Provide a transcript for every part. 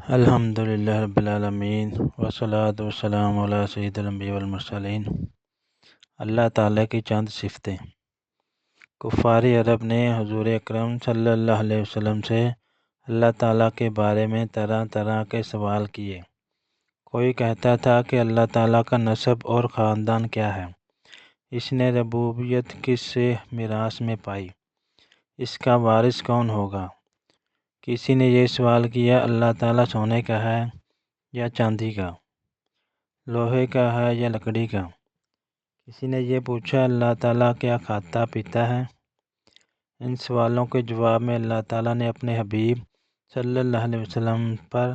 الحمدللہ رب العالمین والصلاۃ والسلام علی سید الانبیاء والمرسلین۔ اللہ تعالیٰ کی چند صفتیں۔ کفار عرب نے حضور اکرم صلی اللہ علیہ وسلم سے اللہ تعالیٰ کے بارے میں طرح طرح کے سوال کیے۔ کوئی کہتا تھا کہ اللہ تعالیٰ کا نسب اور خاندان کیا ہے؟ اس نے ربوبیت کس سے میراث میں پائی؟ اس کا وارث کون ہوگا؟ کسی نے یہ سوال کیا، اللہ تعالیٰ سونے کا ہے یا چاندی کا، لوہے کا ہے یا لکڑی کا؟ کسی نے یہ پوچھا، اللہ تعالیٰ کیا کھاتا پیتا ہے؟ ان سوالوں کے جواب میں اللہ تعالیٰ نے اپنے حبیب صلی اللہ علیہ وسلم پر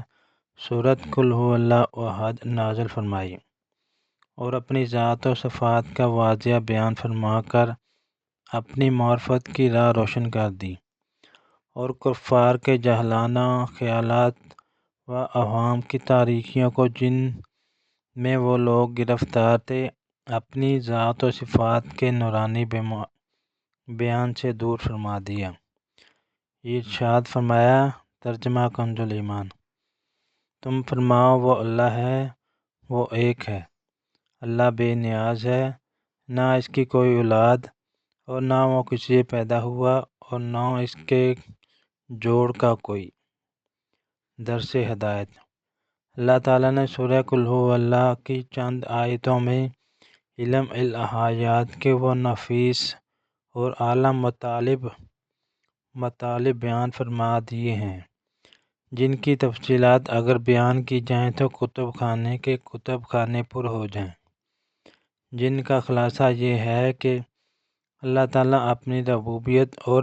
سورۃ قل ھو اللہ احد نازل فرمائی اور اپنی ذات و صفات کا واضح بیان فرما کر اپنی معرفت کی راہ روشن کر دی، اور کفار کے جاہلانہ خیالات و اوہام کی تاریکیوں کو جن میں وہ لوگ گرفتار تھے، اپنی ذات و صفات کے نورانی بیان سے دور فرما دیا۔ ارشاد فرمایا، ترجمہ کنز الایمان: تم فرماؤ وہ اللہ ہے، وہ ایک ہے، اللہ بے نیاز ہے، نہ اس کی کوئی اولاد اور نہ وہ کسی سے پیدا ہوا اور نہ اس کے جوڑ کا کوئی۔ درس ہدایت۔ اللہ تعالیٰ نے سورہ قل ھو اللہ کی چند آیتوں میں علم الہیات کے وہ نفیس اور اعلیٰ مطالب بیان فرما دیے ہیں جن کی تفصیلات اگر بیان کی جائیں تو کتب خانے پر ہو جائیں، جن کا خلاصہ یہ ہے کہ اللہ تعالیٰ اپنی ربوبیت اور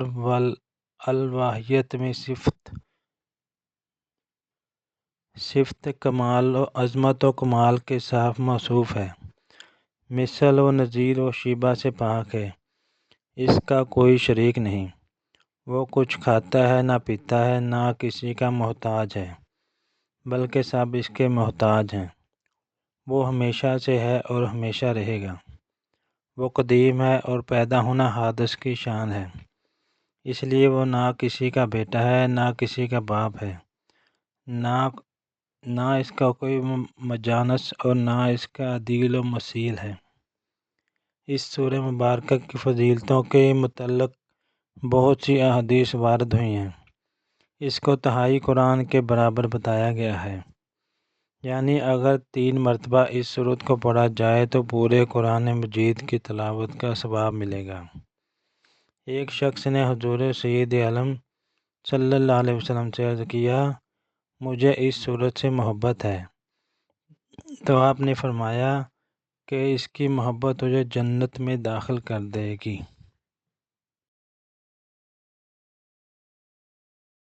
الوہیت میں صفت کمال و عظمت و کمال کے صاف موصوف ہے، مثل و نظیر و شبیہ سے پاک ہے، اس کا کوئی شریک نہیں۔ وہ کچھ کھاتا ہے نہ پیتا ہے، نہ کسی کا محتاج ہے، بلکہ سب اس کے محتاج ہیں۔ وہ ہمیشہ سے ہے اور ہمیشہ رہے گا۔ وہ قدیم ہے اور پیدا ہونا حادث کی شان ہے، اس لیے وہ نہ کسی کا بیٹا ہے نہ کسی کا باپ ہے، نہ اس کا کوئی مجانس اور نہ اس کا عدیل و مثیل ہے۔ اس سورہ مبارکہ کی فضیلتوں کے متعلق بہت سی احادیث وارد ہوئی ہیں۔ اس کو تہائی قرآن کے برابر بتایا گیا ہے، یعنی اگر 3 مرتبہ اس سورت کو پڑھا جائے تو پورے قرآن مجید کی تلاوت کا ثواب ملے گا۔ ایک شخص نے حضور سید عالم صلی اللہ علیہ وسلم سے عرض کیا، مجھے اس سورت سے محبت ہے، تو آپ نے فرمایا کہ اس کی محبت تجھے جنت میں داخل کر دے گی۔